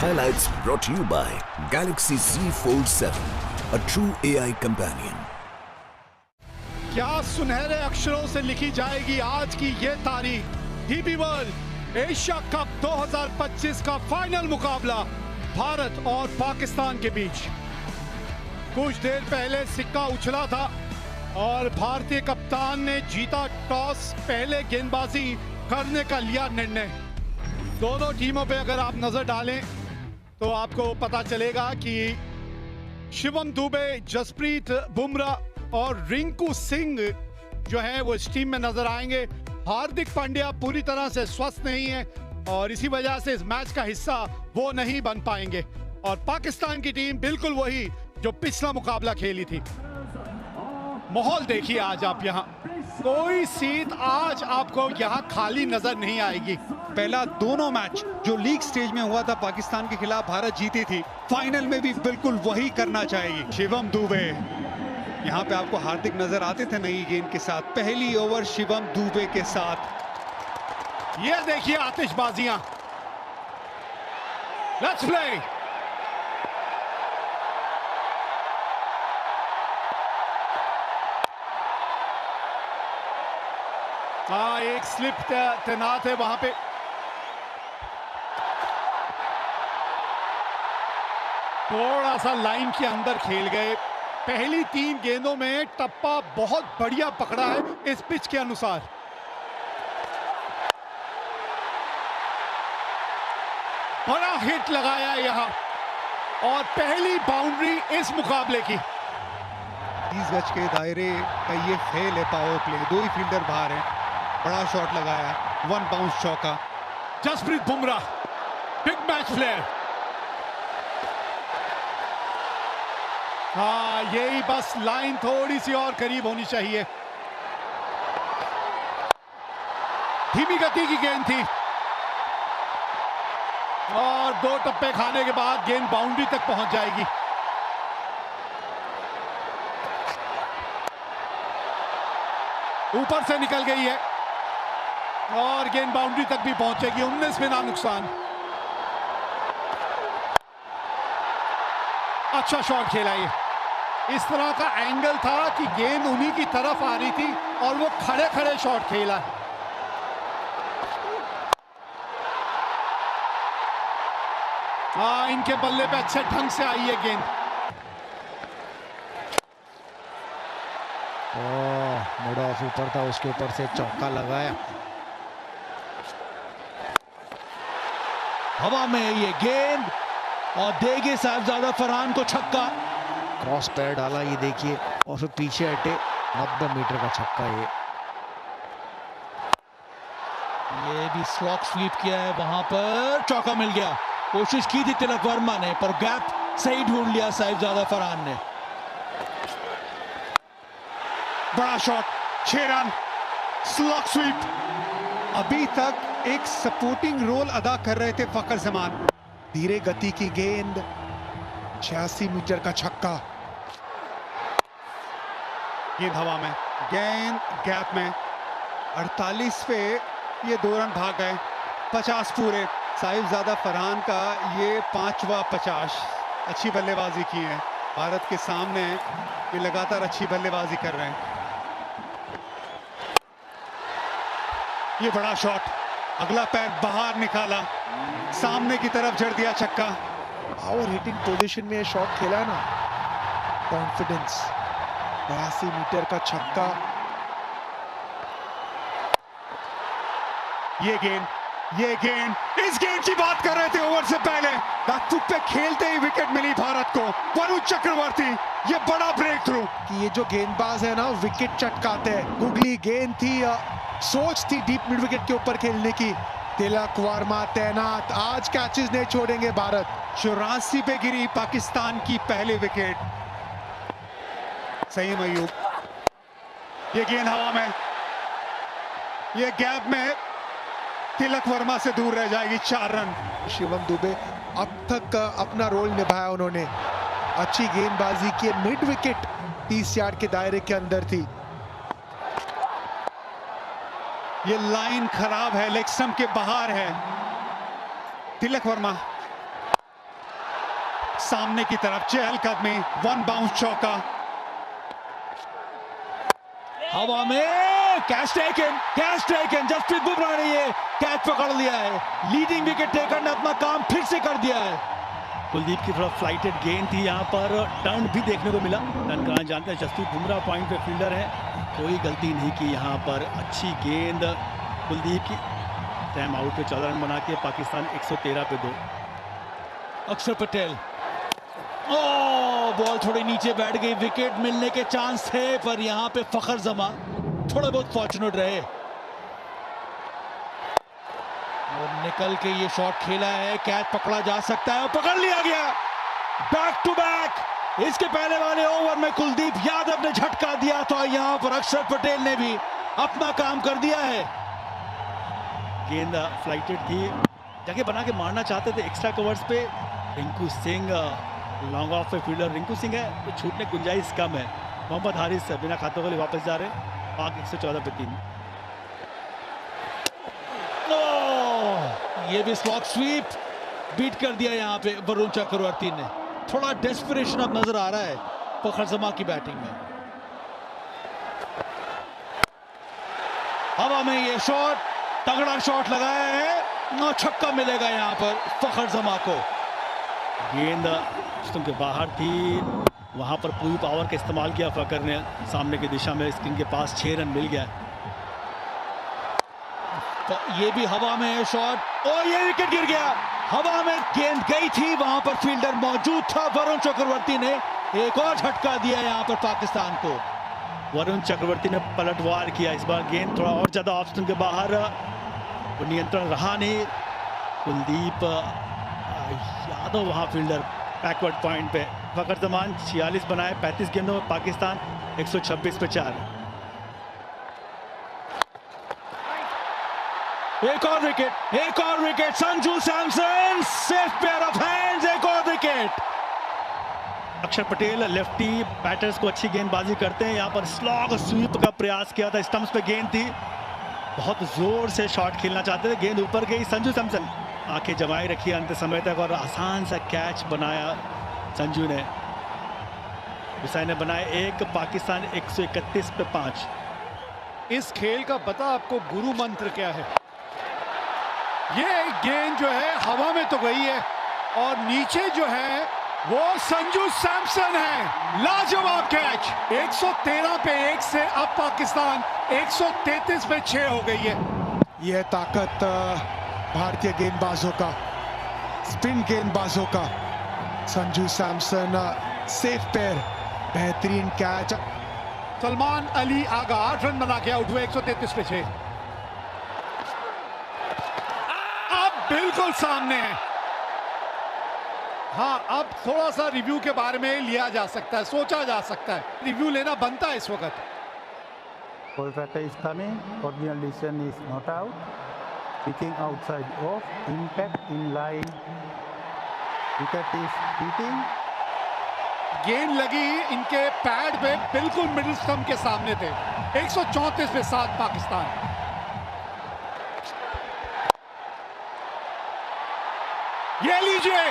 Highlights brought to you by Galaxy Z Fold 7, a true AI companion. क्या सुनहरे अक्षरों से लिखी जाएगी आज की ये तारीख। डीपी वर्ल्ड एशिया कप 2025 का फाइनल मुकाबला भारत और पाकिस्तान के बीच। कुछ देर पहले सिक्का उछला था और भारतीय कप्तान ने जीता टॉस, पहले गेंदबाजी करने का लिया निर्णय। दोनों टीमों पे अगर आप नजर डालें तो आपको पता चलेगा कि शिवम दुबे, जसप्रीत बुमराह और रिंकू सिंह जो है वो इस टीम में नजर आएंगे। हार्दिक पांड्या पूरी तरह से स्वस्थ नहीं है और इसी वजह से इस मैच का हिस्सा वो नहीं बन पाएंगे। और पाकिस्तान की टीम बिल्कुल वही जो पिछला मुकाबला खेली थी। माहौल देखिए आज आप यहाँ, कोई सीट आज आपको यहाँ खाली नजर नहीं आएगी। पहला दोनों मैच जो लीग स्टेज में हुआ था पाकिस्तान के खिलाफ भारत जीती थी, फाइनल में भी बिल्कुल वही करना चाहेगी। शिवम दुबे यहाँ पे आपको हार्दिक नजर आते थे नई गेंद के साथ। पहली ओवर शिवम दुबे के साथ। ये देखिए आतिशबाजियां। Let's play. हाँ, एक स्लिप तैनात है वहां पे। थोड़ा सा लाइन के अंदर खेल गए। पहली 3 गेंदों में टप्पा बहुत बढ़िया पकड़ा है इस पिच के अनुसार। बड़ा हिट लगाया यहां और पहली बाउंड्री इस मुकाबले की। 30 गज के दायरे का ये खेल है, पावर प्ले। 2 ही फील्डर बाहर है। बड़ा शॉट लगाया, 1 बाउंस चौका। Jasprit Bumrah, big match player. हाँ, यही बस लाइन थोड़ी सी और करीब होनी चाहिए। धीमी गति की गेंद थी और 2 टप्पे खाने के बाद गेंद बाउंड्री तक पहुंच जाएगी। ऊपर से निकल गई है और गेंद बाउंड्री तक भी पहुंचेगी। 19 बिना नुकसान। अच्छा शॉट खेला ये। इस तरह का एंगल था कि गेंद उन्हीं की तरफ आ रही थी और वो खड़े खड़े शॉट खेला। हाँ, इनके बल्ले पे अच्छे ढंग से आई है गेंद। मिड ऑफ ऊपर था, उसके ऊपर से चौका लगाया। हवा में ये गेंद और देंगे साहिबजादा फरहान को छक्का। क्रॉस पैर डाला, ये देखिए, और फिर पीछे हटे। 90 मीटर का छक्का ये भी स्लॉक स्वीप किया है, वहां पर चौका मिल गया। कोशिश की थी तिलक वर्मा ने पर गैप सही ढूंढ लिया साहिबजादा फरहान ने। बड़ा शॉट, 6 रन, स्लॉक स्वीप। अभी तक एक सपोर्टिंग रोल अदा कर रहे थे फखर जमान। धीरे गति की गेंद, 86 मीटर का छक्का। गेंद हवा में, गेंद गैप में। 48 पे ये 2 रन भाग गए। 50 पूरे। साहिबजादा फरहान का ये 5वां 50। अच्छी बल्लेबाजी की है भारत के सामने। ये लगातार अच्छी बल्लेबाजी कर रहे हैं। ये बड़ा शॉट, अगला पैर बाहर निकाला, सामने की तरफ जड़ दिया छक्का। पावर हिटिंग पोजीशन में शॉट खेला है ना, कॉन्फिडेंस। 82 मीटर का छक्का। ये गेंद, इस गेंद की बात कर रहे थे ओवर से पहले। बैकफुट पे खेलते ही विकेट मिली भारत को। वरुण चक्रवर्ती, ये बड़ा ब्रेक थ्रू। कि ये जो गेंदबाज है ना, विकेट चटकाते हैं। गुगली गेंद थी, सोच थी डीप मिड विकेट के ऊपर खेलने की। तिलक वर्मा तैनात। आज कैचेस नहीं छोड़ेंगे भारत। 84 पे गिरी पाकिस्तान की पहली विकेट। सही मयूब, ये गेंद हवा में, ये गैप में तिलक वर्मा से दूर रह जाएगी। 4 रन। शिवम दुबे अब तक अपना रोल निभाया उन्होंने। अच्छी गेंदबाजी की, मिड विकेट 30 यार्ड के दायरे के अंदर थी। ये लाइन खराब है, लेग स्टंप के बाहर है। तिलक वर्मा सामने की तरफ चहलकदमी, वन बाउंस चौका। हवा में कैच टेकन, जसप्रीत बुमराह ने ये कैच पकड़ लिया है। लीडिंग विकेट टेकर ने अपना काम फिर से कर दिया है। कुलदीप की थोड़ा फ्लाइटेड गेंद थी, यहाँ पर टर्न भी देखने को मिला। टर्न कराना जानते हैं, जसप्रीत बुमराह पॉइंट पे फील्डर है, कोई गलती नहीं की यहाँ पर। अच्छी गेंद कुलदीप की। टाइम आउट पे 14 रन बना के पाकिस्तान 113 पे 2। अक्षर पटेल, बॉल थोड़ी नीचे बैठ गई। विकेट मिलने के चांस थे, पर यहाँ पे फखर जमा थोड़े बहुत फॉर्चुनेट रहे और निकल के ये शॉट खेला है। कैच पकड़ा जा सकता है और पकड़ लिया गया। Back to back. इसके पहले वाले ओवर में कुलदीप यादव ने झटका दिया था, यहाँ पर अक्षर पटेल ने भी अपना काम कर दिया है। गेंद फ्लाइटेड थी, जगह बना के मारना चाहते थे एक्स्ट्रा कवर्स पे। रिंकू सिंह लॉन्ग ऑफ पे फील्डर रिंकू सिंह है, तो छूटने की गुंजाइश कम है। मोहम्मद हारिस बिना खातों वाले वापस जा रहे। पाक 114 पे 3। ये भी स्लॉग स्वीप बीट कर दिया यहाँ पे वरुण चक्रवर्ती ने। थोड़ा डेस्परेशन अब नजर आ रहा है फखर जमा की बैटिंग में। हवा में ये शॉट, तगड़ा शॉट लगाया है, छक्का मिलेगा यहाँ पर फखर जमा को। गेंद स्टंप के बाहर थी, वहां पर पूरी पावर का इस्तेमाल किया फकर ने। सामने की दिशा में स्क्रीन के पास 6 रन मिल गया। तो ये भी हवा में है शॉट, और ये विकेट गिर गया। हवा में गेंद गई थी, वहां पर फील्डर मौजूद था। वरुण चक्रवर्ती ने एक और झटका दिया यहाँ पर पाकिस्तान को। वरुण चक्रवर्ती ने पलटवार किया इस बार। गेंद थोड़ा और ज्यादा ऑफ स्टंप के बाहर, वो नियंत्रण रहा नहीं। कुलदीप यादव वहां फील्डर बैकवर्ड पॉइंट पे। फकर जमान 46 बनाए 35 गेंदों में, पाकिस्तान 126 पे 4। एक और wicket. Sanju Samson safe pair of hands, एक और विकेट। अक्षर पटेल लेफ्टी बैटर्स को अच्छी गेंदबाजी करते हैं। यहाँ पर स्लॉग स्वीप का प्रयास किया था, स्टंप्स पे गेंद थी, बहुत जोर से शॉट खेलना चाहते थे, गेंद ऊपर गई। संजू सैमसन आंखें जमाई रखी अंत समय तक और आसान सा कैच बनाया संजू ने। हुसैन ने बनाए 1, पाकिस्तान 131 पे 5। इस खेल का पता आपको गुरु मंत्र क्या है? ये गेंद जो है हवा में तो गई है और नीचे जो है वो संजू सैमसन है। लाजवाब कैच। 113 पे 1 से अब पाकिस्तान 133 पे 6 हो गई है। यह ताकत भारतीय गेंदबाजों का, स्पिन गेंदबाजों का। संजू सैमसन सेफ पैर, बेहतरीन कैच। सलमान अली आगा 8 रन बना के आउट हुए 133 पे 6। अब बिल्कुल सामने है। हाँ, अब थोड़ा सा रिव्यू के बारे में लिया जा सकता है, सोचा जा सकता है, रिव्यू लेना बनता है इस वक्त। Kolkata is coming. Original decision is not out. Picking outside off. Impact in line. Wicket is hitting. गेंद लगी इनके पैड पे, बिल्कुल मिडिल स्टंप के सामने थे। 134 पे 7 पाकिस्तान। ये लीजिए,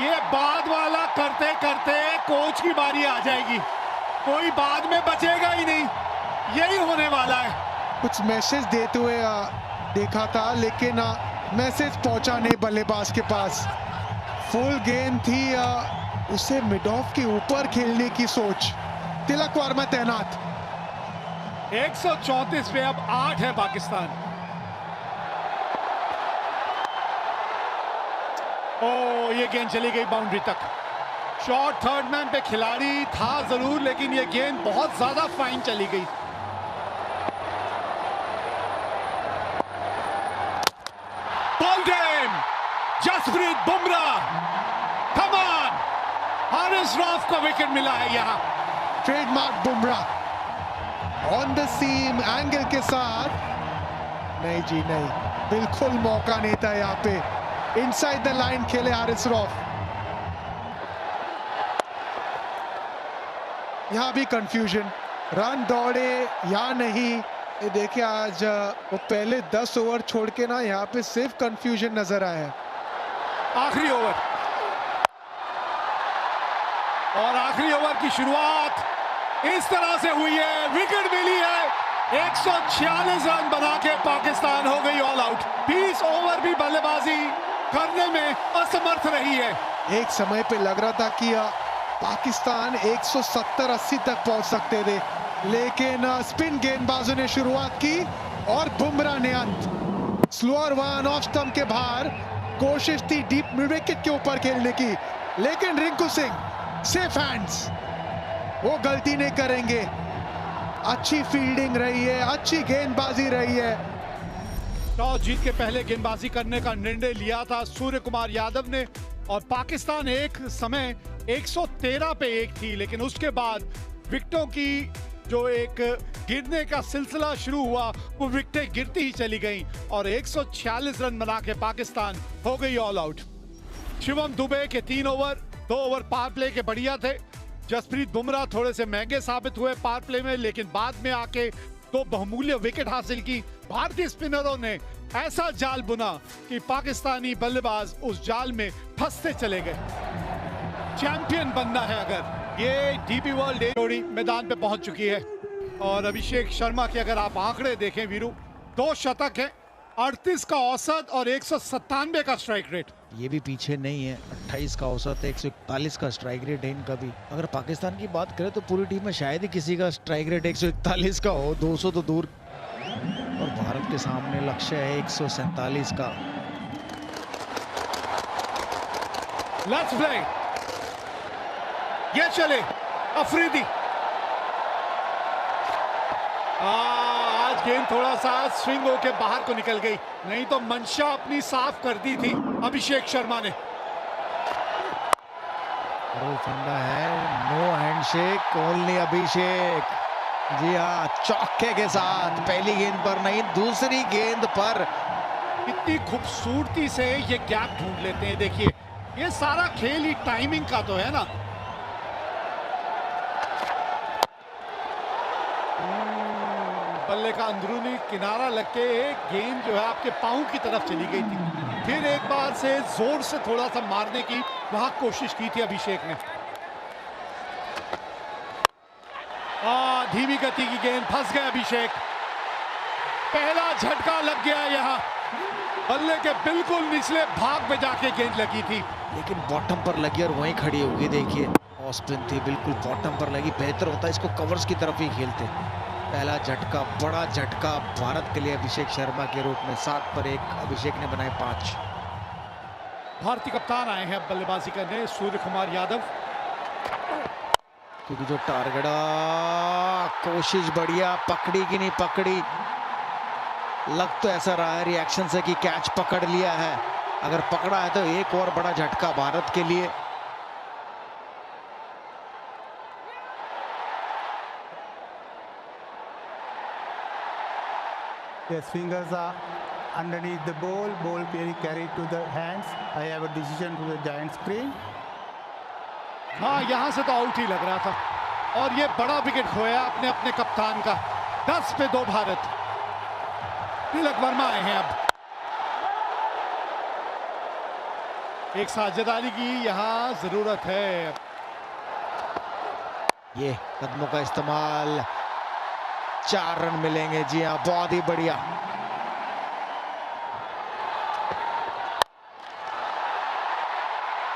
ये बाद वाला करते करते कोच की बारी आ जाएगी। कोई बाद में बचेगा ही नहीं, यही होने वाला है। कुछ मैसेज देते हुए देखा था, लेकिन मैसेज पहुंचा नहीं बल्लेबाज के पास। फुल गेंद थी, उसे मिड ऑफ के ऊपर खेलने की सोच। तिलक वर्मा तैनात। 134 पे अब 8 है पाकिस्तान। ओ, ये गेंद चली गई बाउंड्री तक। शॉट थर्ड मैन पे खिलाड़ी था जरूर, लेकिन ये गेंद बहुत ज्यादा फाइन चली गई। Ball game, Jasprit Bumrah, come on. Haris Rauf को विकेट मिला है यहाँ। Trademark Bumrah on the seam angle के साथ। नहीं जी नहीं, बिल्कुल मौका नहीं था यहाँ पे। इनसाइड द लाइन खेले हारिस रऊफ। यहाँ भी कंफ्यूजन, रन दौड़े या नहीं। ये देखिए, आज वो पहले 10 ओवर छोड़ के ना यहाँ पे सिर्फ कंफ्यूजन नजर आया है। आखिरी ओवर, और आखिरी ओवर की शुरुआत इस तरह से हुई है, विकेट मिली है। 146 रन बना के पाकिस्तान हो गई ऑल आउट। 20 ओवर भी बल्लेबाजी करने में असमर्थ रही है। एक समय पे लग रहा था कि पाकिस्तान 170-80 तक पहुंच सकते थे, लेकिन स्पिन गेंदबाजों ने शुरुआत की और बुमराह ने अंत। स्लोअर वन ऑफ स्टंप के बाहर कोशिश थी डीप मिड विकेट के ऊपर खेलने की, लेकिन रिंकू सिंह सेफ हैंड्स, वो गलती नहीं करेंगे। अच्छी फील्डिंग रही है, अच्छी गेंदबाजी रही है। टॉस जीत के पहले गेंदबाजी करने का निर्णय लिया था सूर्य कुमार यादव ने, और पाकिस्तान एक समय 113 पे 1 थी, लेकिन उसके बाद विकेटों की जो एक गिरने का सिलसिला शुरू हुआ, वो विकेटें गिरती ही चली गईं और 146 रन बना के पाकिस्तान हो गई ऑल आउट। शिवम दुबे के 3 ओवर, 2 ओवर पावर प्ले के बढ़िया थे। जसप्रीत बुमराह थोड़े से महंगे साबित हुए पावर प्ले में, लेकिन बाद में आके 2 बहुमूल्य विकेट हासिल की। भारतीय स्पिनरों ने ऐसा जाल बुना कि पाकिस्तानी बल्लेबाज उस जाल में फंसते चले गए। चैंपियन बनना है अगर, ये डीपी वर्ल्ड जोड़ी मैदान पे पहुंच चुकी है। और अभिषेक शर्मा के अगर आप आंकड़े देखें वीरू, 2 शतक है, 38 का औसत और 197 का स्ट्राइक रेट। ये भी पीछे नहीं है, 28 का औसत है, 141 का स्ट्राइक रेट है इनका भी। अगर पाकिस्तान की बात करें तो पूरी टीम में शायद ही किसी का स्ट्राइक रेट 141 का हो, 200 तो दूर। और भारत के सामने लक्ष्य है 147 का। लेट्स प्ले, ये चले अफरीदी। आज गेंद थोड़ा सा स्विंग होके बाहर को निकल गई, नहीं तो मंशा अपनी साफ कर दी थी अभिषेक शर्मा ने। फंडा है, नो हैंडशेक, ओनली अभिषेक। जी हाँ, चौके के साथ पहली गेंद पर नहीं, दूसरी गेंद पर कितनी खूबसूरती से ये गैप ढूंढ लेते हैं। देखिए, ये सारा खेल ही टाइमिंग का तो है ना। बल्ले का अंदरूनी किनारा लग के गेंद जो है आपके पांव की तरफ चली गई थी। फिर एक बार से जोर से थोड़ा सा मारने की वहां कोशिश की थी अभिषेक ने। धीमी गति की गेंद, फंस गए अभिषेक। पहला झटका लग गया यहाँ, बल्ले के बिल्कुल निचले भाग में जाके गेंद लगी थी, लेकिन बॉटम पर लगी और वहीं खड़ी होगी। देखिए, ऑफ स्पिन थी, बिल्कुल बॉटम पर लगी। बेहतर होता इसको कवर्स की तरफ ही खेलते। पहला झटका, बड़ा झटका भारत के लिए अभिषेक शर्मा के रूप में। 7 पर 1 अभिषेक ने बनाए 5। भारतीय कप्तान आए हैं बल्लेबाजी करने, सूर्य कुमार यादव। क्योंकि जो टारगेट, कोशिश बढ़िया, पकड़ी कि नहीं पकड़ी, लग तो ऐसा रहा है रिएक्शन से कि कैच पकड़ लिया है। अगर पकड़ा है तो एक और बड़ा झटका भारत के लिए। Yes, fingers are underneath the ball, ball being carried to the hands. I have a decision to the giant screen. हाँ, यहां से तो आउट ही लग रहा था, और ये बड़ा विकेट खोया अपने अपने कप्तान का। 10 पे 2 भारत। तिलक वर्मा आए हैं अब। एक साझेदारी की यहां जरूरत है। ये कदमों का इस्तेमाल, 4 रन मिलेंगे। जी हाँ, बहुत ही बढ़िया।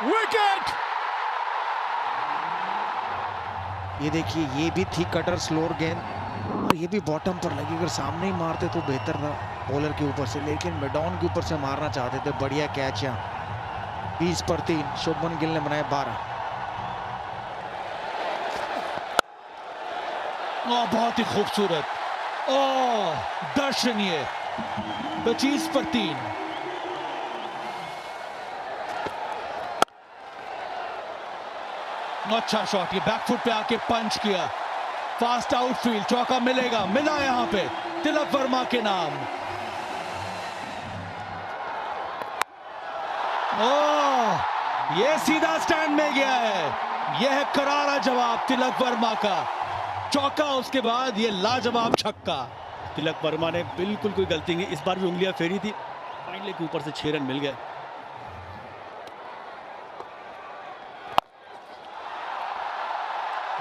विकेट। ये देखिए, ये भी थी कटर स्लोअर गेंद, और ये भी बॉटम पर लगी। अगर सामने ही मारते तो बेहतर था बॉलर के ऊपर से, लेकिन मिडॉन के ऊपर से मारना चाहते थे। बढ़िया कैच यहाँ। 20 पर 3 शुभमन गिल ने बनाए 12। बहुत ही खूबसूरत, दर्शनीय। 25 पर 3। अच्छा शॉट, ये बैकफुट पे आके पंच किया, फास्ट आउटफील्ड, चौका मिलेगा, मिला यहाँ पे तिलक वर्मा के नाम। ये सीधा स्टैंड में गया है। यह है करारा जवाब तिलक वर्मा का। चौका, उसके बाद ये लाजवाब छक्का। तिलक वर्मा ने बिल्कुल कोई गलती नहीं, इस बार भी उंगलियां फेरी थी, फाइनली के ऊपर से 6 रन मिल गए।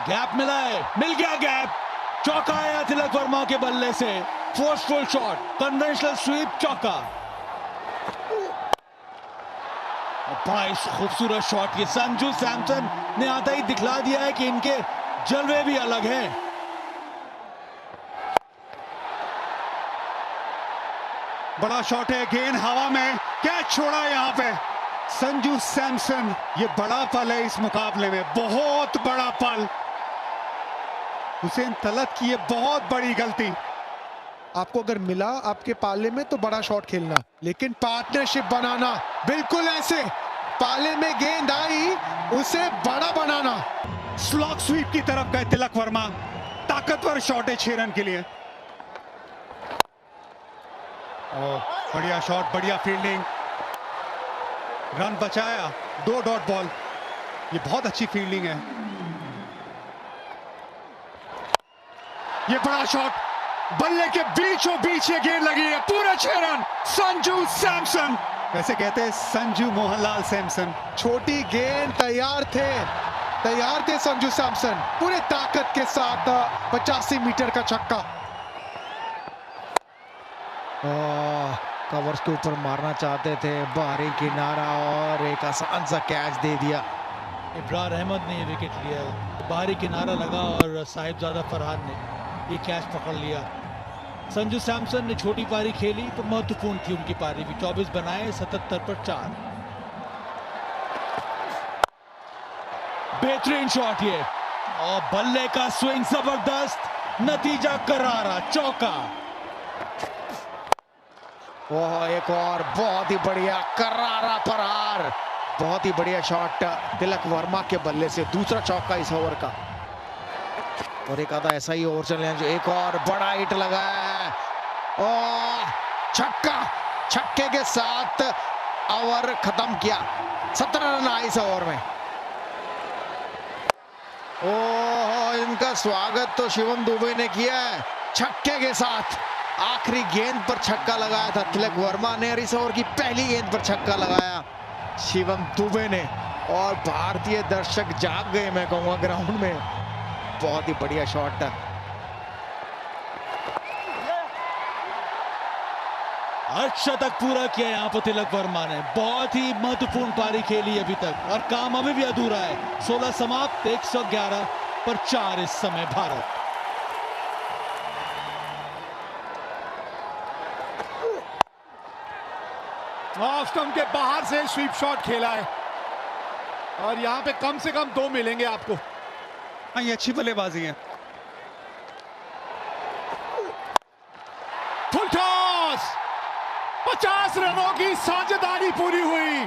गैप मिला है, मिल गया गैप, चौका आया तिलक वर्मा के बल्ले से, फोर्सफुल शॉट, कन्वेंशनल स्वीप, चौका। बड़ा ही खूबसूरत शॉट ये संजू सैमसन ने आता ही दिखला दिया है कि इनके जलवे भी अलग हैं। बड़ा शॉट है, गेंद हवा में, कैच छोड़ा यहाँ पे संजू सैमसन। ये बड़ा पल है इस मुकाबले में, बहुत बड़ा पल। हुसैन तलत की ये बहुत बड़ी गलती। आपको अगर मिला आपके पाले में तो बड़ा शॉट खेलना, लेकिन पार्टनरशिप बनाना, बिल्कुल ऐसे पाले में गेंद आई उसे बड़ा बनाना। स्लॉग स्वीप की तरफ गए तिलक वर्मा, ताकतवर शॉट है 6 रन के लिए। बढ़िया शॉट, बढ़िया फील्डिंग, रन बचाया, 2 डॉट बॉल। ये बहुत अच्छी फील्डिंग है। ये बड़ा शॉट, बल्ले के बीचों बीच ये गेंद लगी है, पूरे 6 रन संजू सैमसन। वैसे कहते हैं संजू मोहनलाल सैमसन। छोटी गेंद, तैयार थे संजू सैमसन, पूरे ताकत के साथ 85 मीटर का छक्का। कवर्स के ऊपर मारना चाहते थे, बाहरी किनारा और एक आसान सा कैच दे दिया। इब्रार अहमद ने विकेट लिया, बाहरी किनारा लगा और साहिबजादा फरहान ने ये कैच पकड़ लिया। संजू सैमसन ने छोटी पारी खेली तो महत्वपूर्ण थी उनकी पारी भी, 24 बनाए, 77 पर 4। बेहतरीन शॉट ये, और बल्ले का स्विंग जबरदस्त, नतीजा करारा, चौका। ओह, एक और बहुत ही बढ़िया करारा प्रहार, बहुत ही बढ़िया शॉट तिलक वर्मा के बल्ले से, दूसरा चौका इस ओवर का। और एक आधा ऐसा ही ओवर चल जो एक और बड़ा हिट लगा है, और छक्का, छक्के के साथ ओवर खत्म किया। 17 रन आए इस ओवर में। ओह, इनका स्वागत तो शिवम दुबे ने किया है छक्के के साथ। आखिरी गेंद पर छक्का लगाया था तिलक वर्मा ने, और इस ओवर की पहली गेंद पर छक्का लगाया शिवम दुबे ने, और भारतीय दर्शक जाग गए मैं कहूंगा ग्राउंड में। बहुत ही बढ़िया शॉट। अर्धशतक पूरा किया यहाँ पर तिलक वर्मा ने, बहुत ही महत्वपूर्ण पारी खेली अभी तक, और काम अभी भी अधूरा है। 16 समाप्त, 111 पर 4 इस समय भारत। ऑफ स्टंप के बाहर से स्वीप शॉट खेला है, और यहां पे कम से कम 2 मिलेंगे आपको। हाँ, ये अच्छी बल्लेबाजी है। फुल टॉस, 50 रनों की साझेदारी पूरी हुई,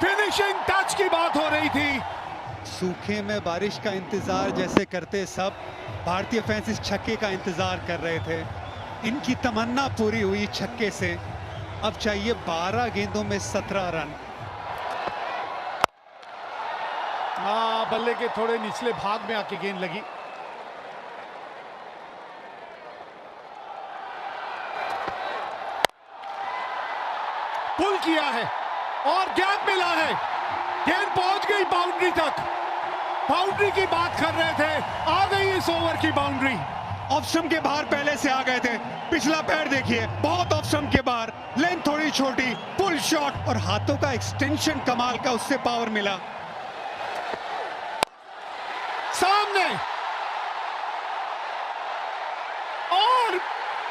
फिनिशिंग टच की बात हो रही थी। सूखे में बारिश का इंतजार जैसे करते सब भारतीय फैंस इस छक्के का इंतजार कर रहे थे। इनकी तमन्ना पूरी हुई छक्के से। अब चाहिए 12 गेंदों में 17 रन। बल्ले के थोड़े निचले भाग में आके गेंद लगी। पुल किया है और गैप मिला है, गेंद पहुंच गई बाउंड्री तक। बाउंड्री की बात कर रहे थे, आ गई इस ओवर की बाउंड्री। ऑप्शन के बाहर पहले से आ गए थे। पिछला पैर देखिए, बहुत ऑप्शन के बाहर, लेंथ थोड़ी छोटी, पुल शॉट, और हाथों का एक्सटेंशन कमाल का, उससे पावर मिला। सामने और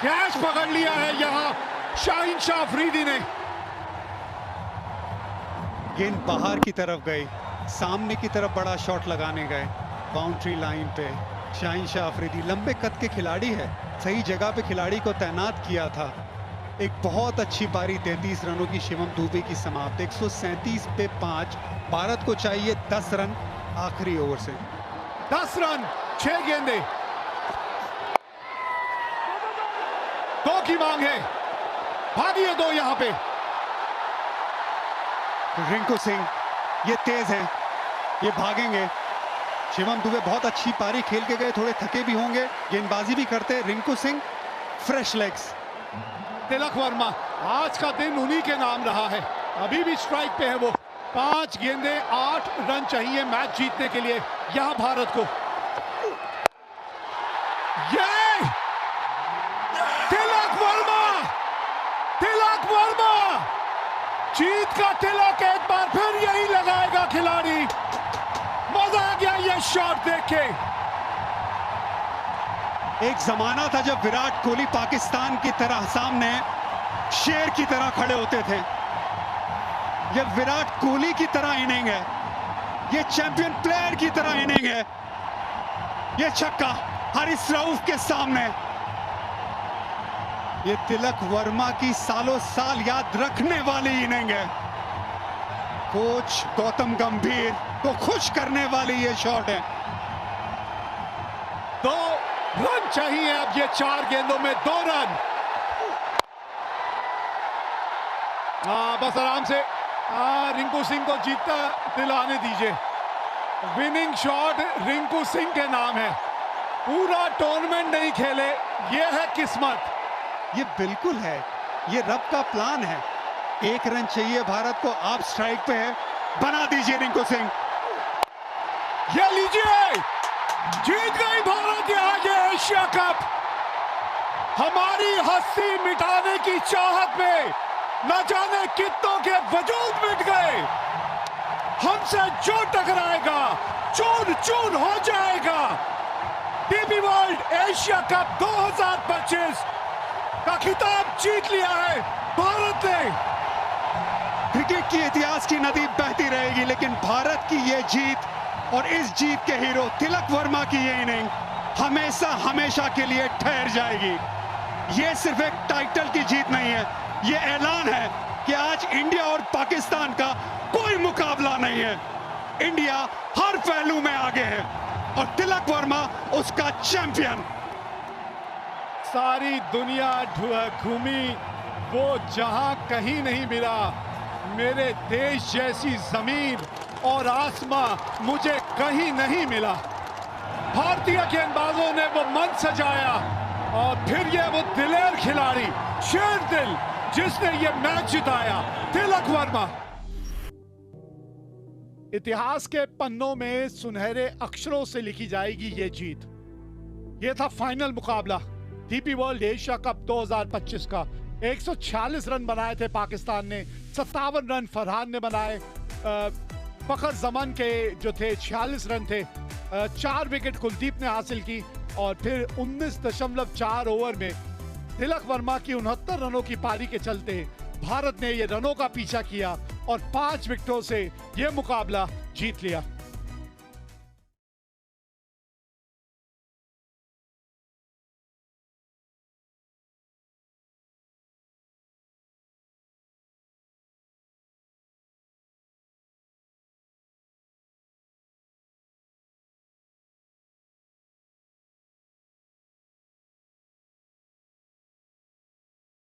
कैच पकड़ लिया है यहां शाहीन शाह अफरीदी ने। गेंद बाहर की तरफ गई, सामने की तरफ बड़ा शॉट लगाने गए, बाउंड्री लाइन पे। शाहीन शाह अफरीदी लंबे कद के खिलाड़ी है, सही जगह पे खिलाड़ी को तैनात किया था। एक बहुत अच्छी पारी 33 रनों की शिवम दुबे की समाप्त, 137 पे 5। भारत को चाहिए 10 रन आखिरी ओवर से। 10 रन, 6 गेंदे, 2 की मांग है, भागिए 2 यहां पे। रिंकू सिंह ये तेज हैं, ये भागेंगे। शिवम दुबे बहुत अच्छी पारी खेल के गए, थोड़े थके भी होंगे, गेंदबाजी भी करते। Rinku Singh fresh legs. तिलक वर्मा, आज का दिन उन्हीं के नाम रहा है, अभी भी स्ट्राइक पे है वो। 5 गेंदे, 8 रन चाहिए मैच जीतने के लिए यहां भारत को। ये तिलक वर्मा, तिलक वर्मा जीत का तिलक एक बार फिर यही लगाएगा खिलाड़ी। मजा आ गया ये शॉट देख के। एक जमाना था जब विराट कोहली पाकिस्तान की तरह सामने शेर की तरह खड़े होते थे। ये विराट कोहली की तरह इनिंग है, ये चैंपियन प्लेयर की तरह इनिंग है। ये छक्का हारिस रऊफ के सामने, ये तिलक वर्मा की सालों साल याद रखने वाली इनिंग है। कोच गौतम गंभीर को खुश करने वाली ये शॉट है। 2 रन चाहिए अब, ये 4 गेंदों में 2 रन। बस आराम से रिंकू सिंह को जीतता दिलाने दीजिए। विनिंग शॉट रिंकू सिंह के नाम है। पूरा टूर्नामेंट नहीं खेले, ये है किस्मत। ये बिल्कुल है, ये रब का प्लान है। 1 रन चाहिए भारत को, आप स्ट्राइक पे है, बना दीजिए रिंकू सिंह। ये लीजिए, जीत गई भारत आज एशिया कप। हमारी हस्ती मिटाने की चाहत में न जाने कितनों के वजूद मिट गए। हमसे जो टकराएगा चूर चूर हो जाएगा। डीपी वर्ल्ड एशिया कप 2025 का खिताब जीत लिया है भारत ने। क्रिकेट की इतिहास की नदी बहती रहेगी, लेकिन भारत की ये जीत और इस जीत के हीरो तिलक वर्मा की ये इनिंग हमेशा हमेशा के लिए ठहर जाएगी। ये सिर्फ एक टाइटल की जीत नहीं है, ये ऐलान है कि आज इंडिया और पाकिस्तान का कोई मुकाबला नहीं है। इंडिया हर पहलू में आगे है और तिलक वर्मा उसका चैंपियन। सारी दुनिया घूमी, वो जहां कहीं नहीं मिला। मेरे देश जैसी जमीन और आसमां मुझे कहीं नहीं मिला। भारतीय गेंदबाजों ने वो मंच सजाया और फिर ये वो दिलेर खिलाड़ी, शेर दिल, जिसने ये मैच जिताया, तिलक वर्मा। इतिहास के पन्नों में सुनहरे अक्षरों से लिखी जाएगी ये जीत। ये था फाइनल मुकाबला डीपी वर्ल्ड एशिया कप 2025 का। 146 रन बनाए थे पाकिस्तान ने, 57 रन फरहान ने बनाए। फखर जमान के जो थे 46 रन थे। 4 विकेट कुलदीप ने हासिल की और फिर 19.4 ओवर में तिलक वर्मा की 69 रनों की पारी के चलते भारत ने ये रनों का पीछा किया और 5 विकेटों से ये मुकाबला जीत लिया।